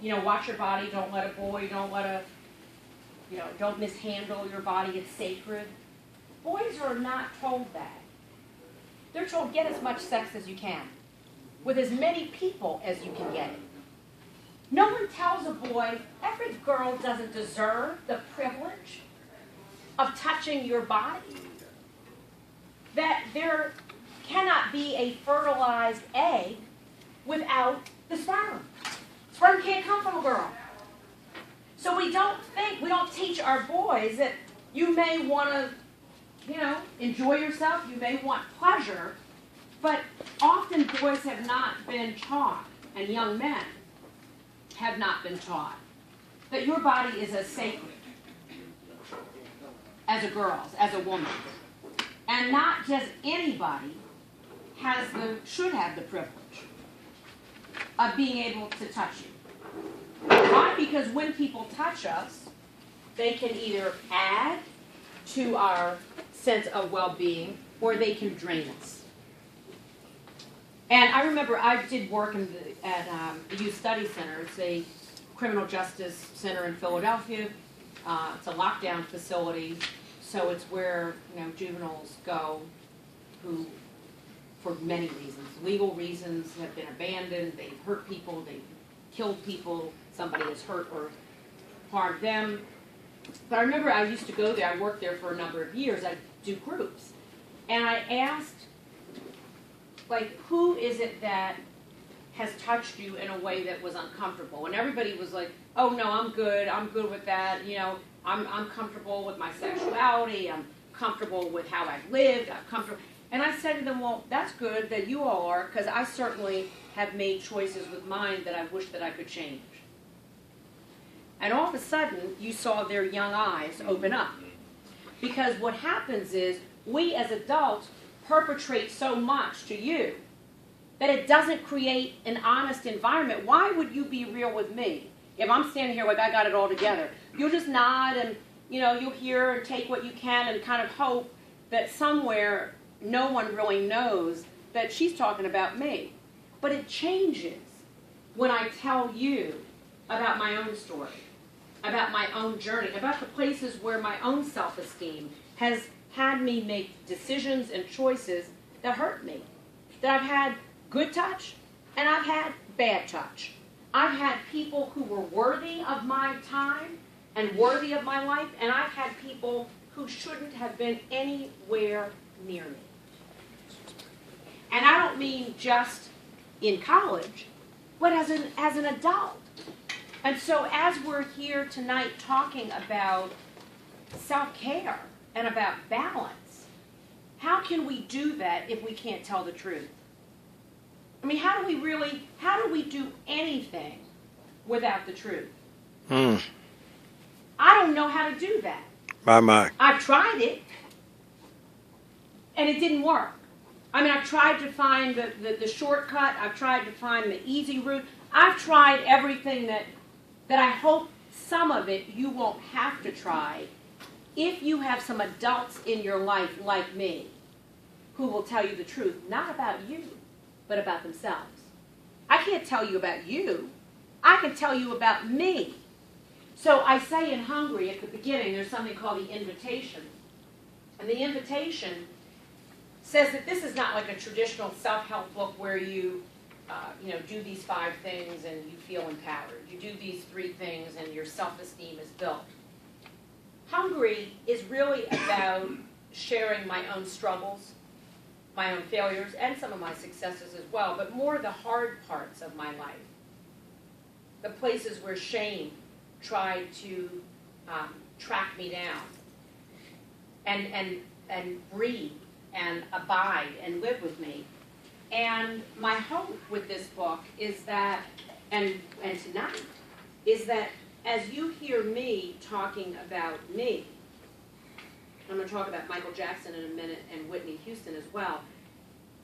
watch your body, don't let a boy, don't mishandle your body, it's sacred. Boys are not told that. They're told get as much sex as you can, with as many people as you can get it. No one tells a boy, every girl doesn't deserve the privilege of touching your body. That there cannot be a fertilized egg without the sperm. Sperm can't come from a girl. So we don't teach our boys that you may want to, enjoy yourself, you may want pleasure, but often boys have not been taught, and young men have not been taught, that your body is as sacred as a girl's, as a woman's. And not just anybody should have the privilege of being able to touch you. Why? Because when people touch us, they can either add to our sense of well-being or they can drain us. And I remember I did work at the Youth Study Center. It's a criminal justice center in Philadelphia. It's a lockdown facility, so it's where juveniles go who, for many reasons, legal reasons, have been abandoned, they've hurt people, they've killed people, somebody has hurt or harmed them. But I remember I used to go there, I worked there for a number of years, I'd do groups. And I asked, who is it that has touched you in a way that was uncomfortable? And everybody was like, oh no, I'm good with that, I'm comfortable with my sexuality, I'm comfortable with how I've lived, I'm comfortable. And I said to them, well, that's good that you all are, because I certainly have made choices with mine that I wish that I could change. And all of a sudden, you saw their young eyes open up. Because what happens is, we as adults perpetrate so much to you that it doesn't create an honest environment. Why would you be real with me? If I'm standing here like I got it all together, you'll just nod and you'll hear and take what you can and kind of hope that somewhere no one really knows that she's talking about me. But it changes when I tell you about my own story, about my own journey, about the places where my own self-esteem has had me make decisions and choices that hurt me. That I've had good touch and I've had bad touch. I've had people who were worthy of my time and worthy of my life, and I've had people who shouldn't have been anywhere near me. And I don't mean just in college, but as an adult. And so as we're here tonight talking about self-care and about balance, how can we do that if we can't tell the truth? I mean, how do we do anything without the truth? I don't know how to do that. My. I've tried it, and it didn't work. I mean, I've tried to find the shortcut. I've tried to find the easy route. I've tried everything that I hope some of it you won't have to try if you have some adults in your life like me who will tell you the truth, not about you, but about themselves. I can't tell you about you. I can tell you about me. So I say in Hungry at the beginning, there's something called the invitation. And the invitation says that this is not like a traditional self-help book where you do these 5 things and you feel empowered. You do these 3 things and your self-esteem is built. Hungry is really about sharing my own struggles, my own failures, and some of my successes as well, but more the hard parts of my life. The places where shame tried to track me down and breathe and abide and live with me. And my hope with this book is that, and tonight, is that as you hear me talking about me, I'm going to talk about Michael Jackson in a minute and Whitney Houston as well,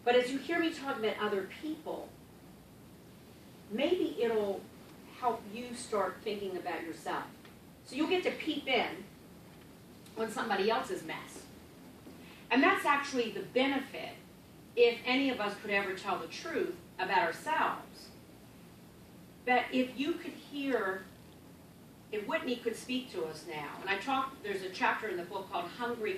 but as you hear me talk about other people, maybe it'll help you start thinking about yourself. So you'll get to peep in on somebody else's mess. And that's actually the benefit if any of us could ever tell the truth about ourselves. But if you could hear, if Whitney could speak to us now, and there's a chapter in the book called Hungry